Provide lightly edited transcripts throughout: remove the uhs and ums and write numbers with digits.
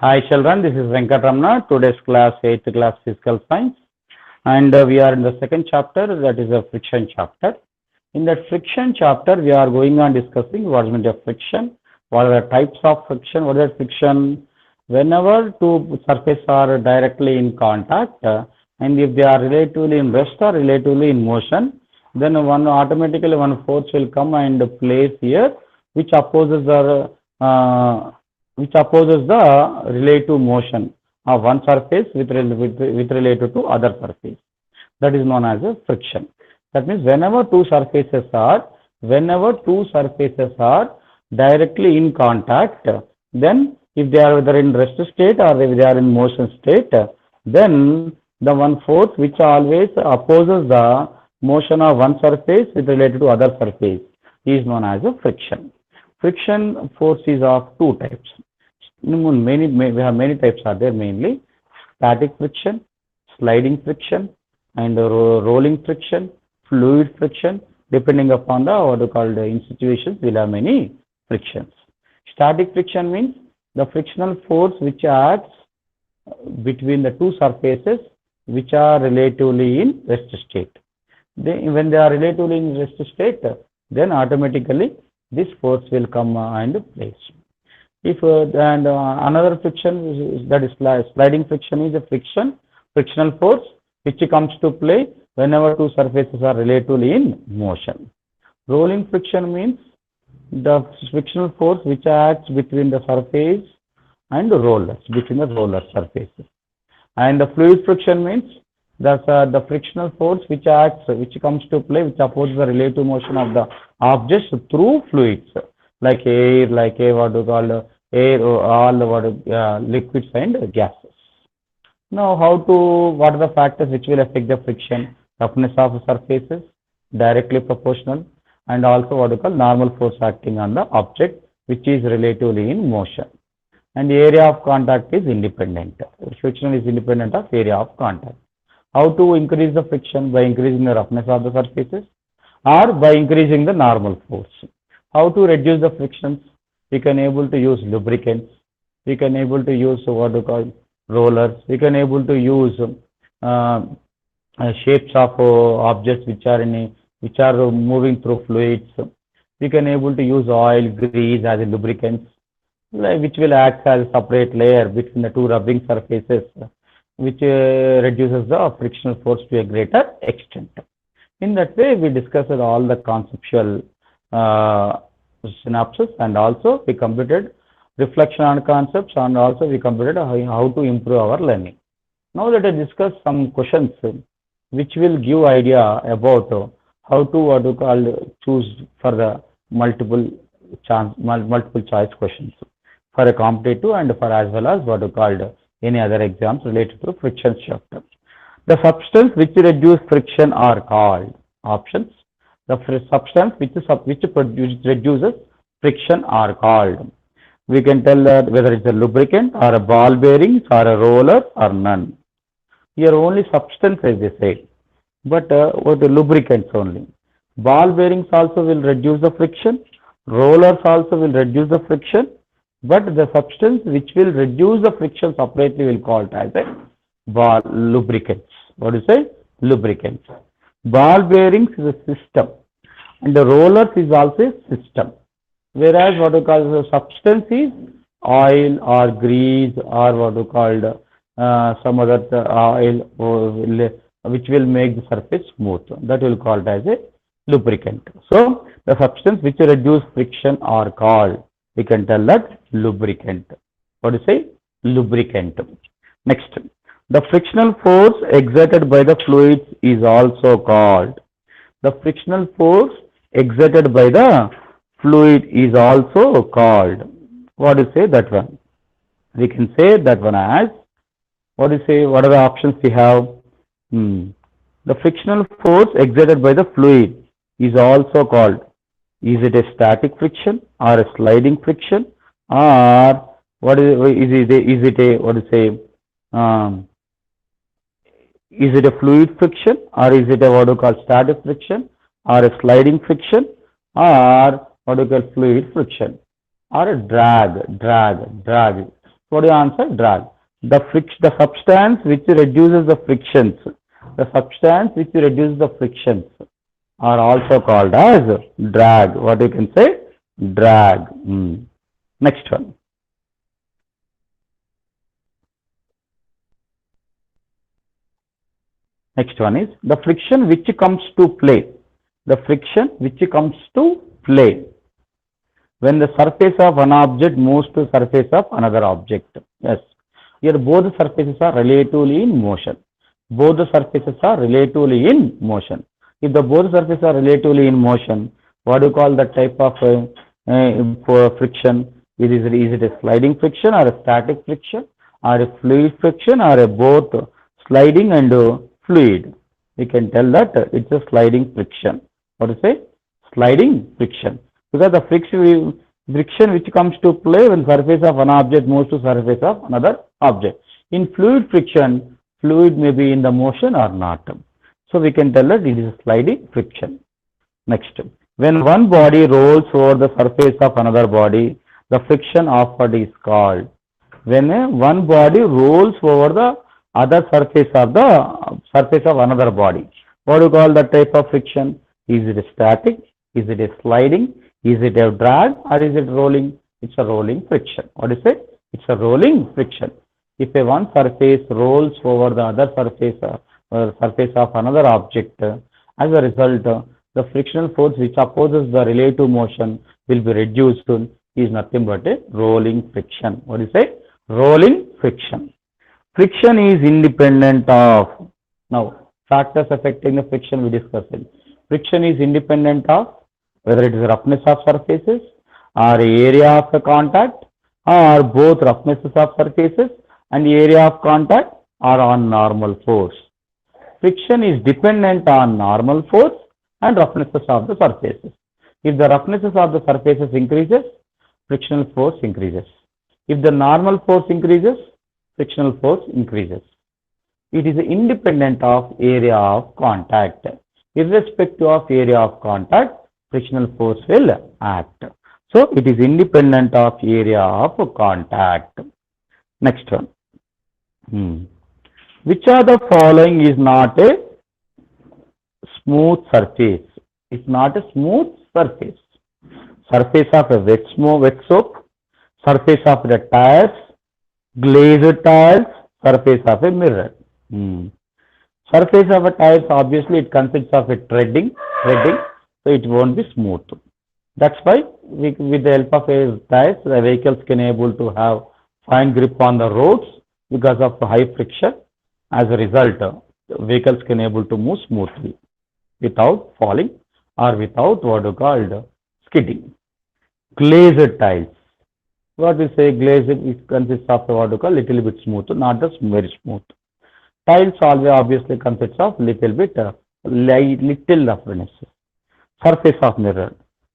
Hi children, this is Venkatramana. Today's class, 8th class Physical Science, and we are in the second chapter, that is a friction chapter. In that friction chapter, we are going on discussing what is meant of friction, what are the types of friction, what is friction. Whenever two surfaces are directly in contact, and if they are relatively in rest or relatively in motion, then automatically one force will come and place here, which opposes the relative motion of one surface with related to other surface. That is known as a friction. That means whenever two surfaces are directly in contact, then if they are either in rest state or if they are in motion state, then the one force which always opposes the motion of one surface with related to other surface is known as a friction. Friction force is of two types. We have many types are there, mainly static friction, sliding friction, and rolling friction, fluid friction. Depending upon the what we call in situations, we'll have many frictions. Static friction means the frictional force which acts between the two surfaces which are relatively in rest state. When they are relatively in rest state, then automatically this force will come and place. If another friction that is sliding friction is a frictional force which comes to play whenever two surfaces are relatively in motion. Rolling friction means the frictional force which acts between the surface and the rollers, between the roller surfaces. And the fluid friction means the frictional force which comes to play, which opposes the relative motion of the objects through fluids like air, what we call air, all liquids and gases. Now, what are the factors which will affect the friction? Roughness of the surfaces, directly proportional, and also what we call normal force acting on the object which is relatively in motion. And the area of contact is independent. Friction is independent of area of contact. How to increase the friction? By increasing the roughness of the surfaces or by increasing the normal force. How to reduce the frictions? We can able to use lubricants. We can able to use what we call rollers. We can able to use shapes of objects which are moving through fluids. We can able to use oil, grease as a lubricants, which will act as a separate layer between the two rubbing surfaces, which reduces the frictional force to a greater extent. In that way, we discussed all the conceptual synopsis, and also we completed reflection on concepts, and also we completed how to improve our learning. Now let us discuss some questions which will give idea about how to choose for the multiple choice questions for a competitive and for as well as what we called any other exams related to friction chapter. The substance which reduce friction are called options. The substance which reduces friction are called. We can tell that whether it's a lubricant or a ball bearings or a roller or none. Here only substance as they say, but what the lubricants only. Ball bearings also will reduce the friction. Rollers also will reduce the friction, but the substance which will reduce the friction separately will call it as a lubricants. What do you say? Lubricants. Ball bearings is a system, and the rollers is also a system. Whereas what we call the substance is oil or grease or what we called some other oil which will make the surface smooth. That will call it as a lubricant. So the substance which reduce friction are called, we can tell that lubricant. What do you say? Lubricant. Next, the frictional force exerted by the fluids is also called. The frictional force exerted by the fluid is also called. What do you say that one? We can say that one as, what do you say, what are the options we have? The frictional force exerted by the fluid is also called. Is it a static friction or a sliding friction, or what is it a what do you say? Is it a fluid friction, or is it a what do you call static friction, or a sliding friction, or what do you call fluid friction, or a drag? What do you answer? Drag. The substance which reduces the frictions, the substance which reduces the frictions are also called as drag. What you can say? Drag. Next one. Next one is the friction which comes to play. The friction which comes to play when the surface of one object moves to the surface of another object. Yes. Here both the surfaces are relatively in motion. Both the surfaces are relatively in motion. If the both surfaces are relatively in motion, what do you call the type of friction? Is it a sliding friction or a static friction or a fluid friction or a both sliding and fluid? We can tell that it's a sliding friction. What to say? Sliding friction. Because the friction which comes to play when surface of one object moves to surface of another object. In fluid friction, fluid may be in the motion or not. So we can tell that it is a sliding friction. Next, when one body rolls over the surface of another body, the friction offered is called. When one body rolls over the other surface of another body, what do you call that type of friction? Is it a static? Is it a sliding? Is it a drag or is it rolling? It's a rolling friction. What is it? It's a rolling friction. If a one surface rolls over the other surface of another object, as a result, the frictional force which opposes the relative motion will be reduced is nothing but a rolling friction. What is it? Rolling friction. Friction is independent of, now factors affecting the friction we discussed. Friction is independent of whether it is roughness of surfaces or area of the contact or both roughnesses of surfaces and area of contact or on normal force. Friction is dependent on normal force and roughnesses of the surfaces. If the roughnesses of the surfaces increases, frictional force increases. If the normal force increases, frictional force increases. It is independent of area of contact. Irrespective of area of contact, frictional force will act. So it is independent of area of contact. Next one. Which of the following is not a smooth surface? It's not a smooth surface. Surface of a wet soap, surface of the tires, glazed tires, surface of a mirror. Surface of a tires, obviously it consists of a threading, so it won't be smooth. That's why with the help of a tires, the vehicles can able to have fine grip on the roads because of the high friction. As a result, vehicles can able to move smoothly without falling or without what is called skidding. Glazed tiles. What we say glazed, it consists of what we call little bit smooth, not just very smooth. Tiles always obviously consists of little bit little roughness. Surface of mirror.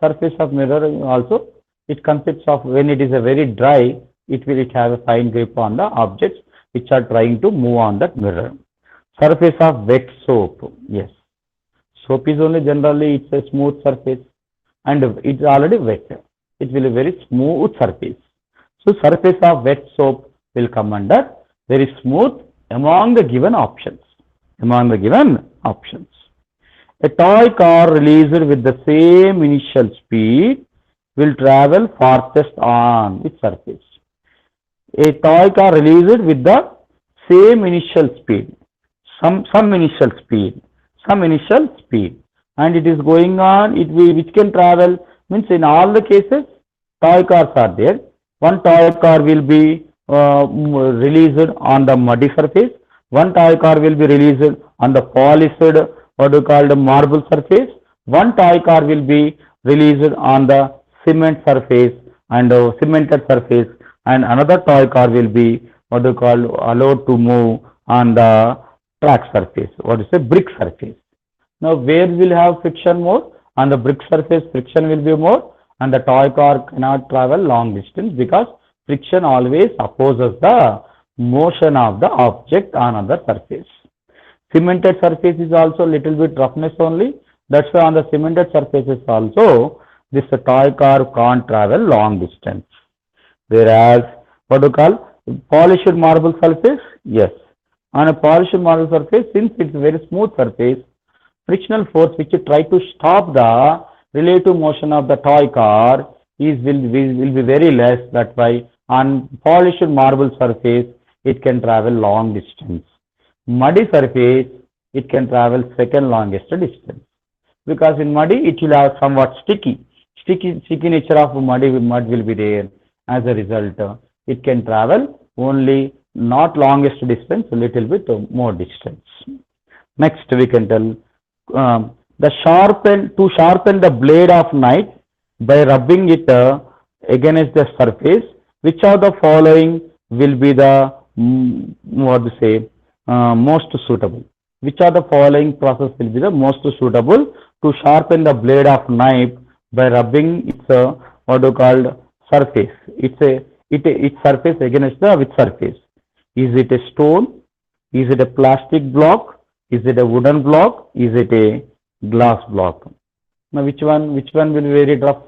Surface of mirror also it consists of when it is a very dry, it will have a fine grip on the objects which are trying to move on that mirror. Surface of wet soap. Yes. Soap is only generally it's a smooth surface and it's already wet. It will be a very smooth surface. So surface of wet soap will come under very smooth among the given options. A toy car released with the same initial speed will travel farthest on its surface. A toy car released with the same initial speed, some initial speed, and it is going on, which can travel, means in all the cases, toy cars are there. One toy car will be released on the muddy surface, one toy car will be released on the polished, what we call the marble surface, one toy car will be released on the cement surface and cemented surface, and another toy car will be what we call allowed to move on the track surface, what is a brick surface. Now where will have friction more? On the brick surface friction will be more, and the toy car cannot travel long distance because friction always opposes the motion of the object on other surface. Cemented surface is also little bit roughness only. That's why on the cemented surfaces also this toy car can't travel long distance. Whereas what we call Polished marble surface? Yes. On a polished marble surface, since it's a very smooth surface, frictional force which try to stop the relative motion of the toy car will be very less. That's why on polished marble surface, it can travel long distance. Muddy surface, it can travel second longest distance. Because in muddy, it will have somewhat sticky nature of mud will be there. As a result, it can travel only not longest distance, a little bit more distance. Next, we can tell to sharpen the blade of knife by rubbing it against the surface. Which of the following will be the what to say most suitable? Which of the following process will be the most suitable to sharpen the blade of knife by rubbing its what you called surface? Its surface against the which surface? Is it a stone? Is it a plastic block? Is it a wooden block? Is it a glass block? Now which one will be very rough?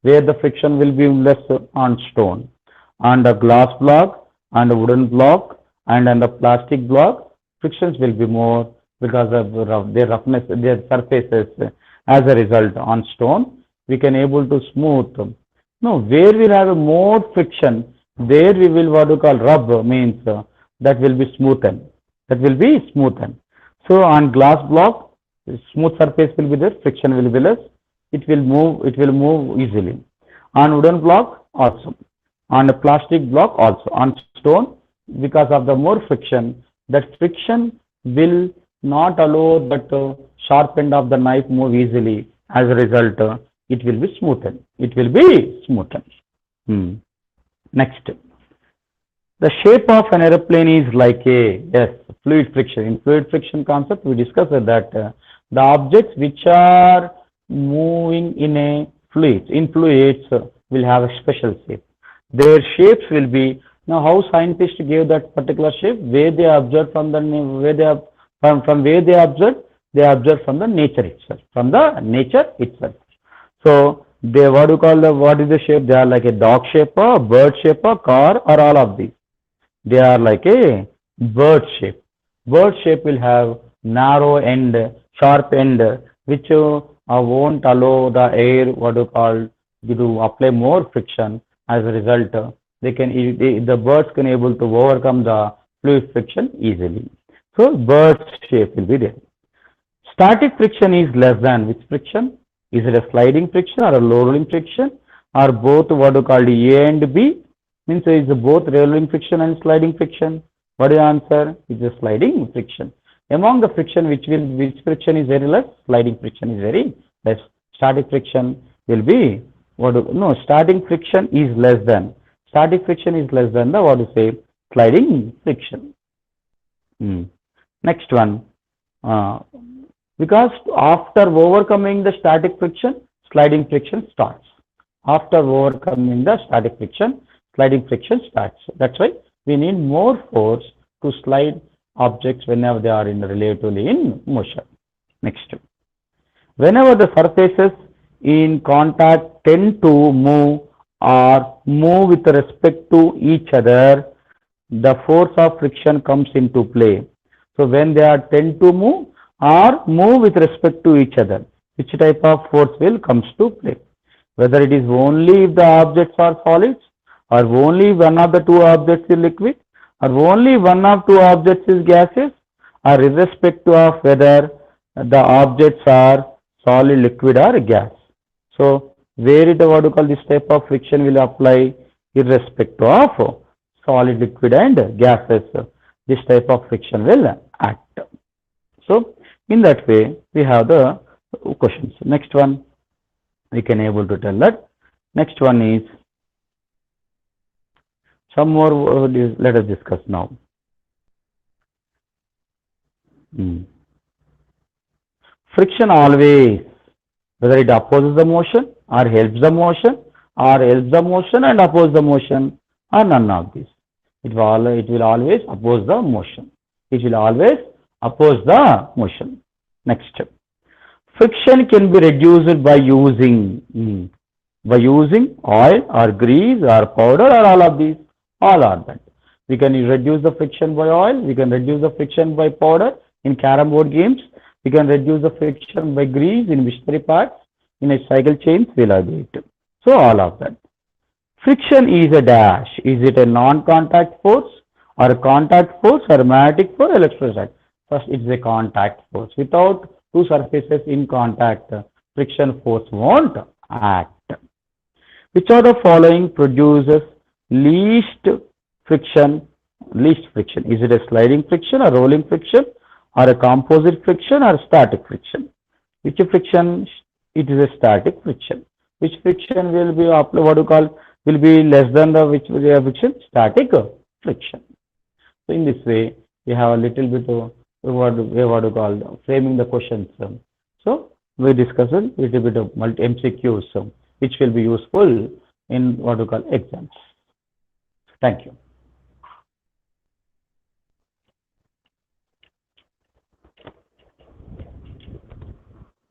Where the friction will be less on stone, on the glass block, on the wooden block, and on the plastic block, frictions will be more because of their roughness, their surfaces. As a result, on stone, we can able to smooth. No, where we have more friction, there we will what you call rub means that will be smoothened. That will be smoothened. So on glass block, smooth surface will be there, friction will be less. It will move easily. On wooden block also. On a plastic block also. On stone, because of the more friction, that friction will not allow that sharp end of the knife move easily. As a result, it will be smoothened. It will be smoothened. Next. The shape of an aeroplane is like fluid friction. In fluid friction concept, we discussed that the objects which are moving in fluids will have a special shape. Their shapes will be, now how scientists gave that particular shape, where they observed from the where they observed from the nature itself. So they what is the shape? They are like a dog shape, or bird shape, or car, or all of these. They are like a bird shape. Bird shape will have narrow end, sharp end, which won't allow the air to apply more friction. As a result, the birds can able to overcome the fluid friction easily. So bird shape will be there. Static friction is less than which friction? Is it a sliding friction or a rolling friction, or both what you call A and B? Means is both rolling friction and sliding friction. What is the answer? It's a sliding friction. Among the friction, which friction is very less? Sliding friction is very less. Static friction will be static friction is less than. Static friction is less than the sliding friction. Next one. Because after overcoming the static friction, sliding friction starts. After overcoming the static friction, sliding friction starts. That's why we need more force to slide objects whenever they are relatively in motion. Next. Whenever the surfaces in contact tend to move or move with respect to each other, the force of friction comes into play. So when they are tend to move or move with respect to each other, which type of force will comes to play? Whether it is only if the objects are solids, or only one of the two objects is liquid, or only one of two objects is gases, or irrespective of whether the objects are solid, liquid, or gas. So where it this type of friction will apply irrespective of solid, liquid, and gases. This type of friction will act. So in that way, we have the questions. Next one, we can able to tell that. Next one is some more. Let us discuss now. Friction always, whether it opposes the motion or helps the motion, or helps the motion and oppose the motion, or none of these. It will always oppose the motion. It will always oppose the motion. Next step. Friction can be reduced by using oil or grease or powder or all of these. All are that. We can reduce the friction by oil. We can reduce the friction by powder in carom board games. We can reduce the friction by grease in machinery parts. In a cycle chains, we'll agree to. So all of that. Friction is a dash. Is it a non-contact force or a contact force or a magnetic force or electrostatic? First, it's a contact force. Without two surfaces in contact, friction force won't act. Which of the following produces least friction? Least friction. Is it a sliding friction or rolling friction or a composite friction or static friction? Which friction? It is a static friction. Which friction will be what you call will be less than the which friction? Static friction. So in this way, we have a little bit of what you call framing the questions. So we discuss a little bit of MCQs, which will be useful in what you call exams. Thank you.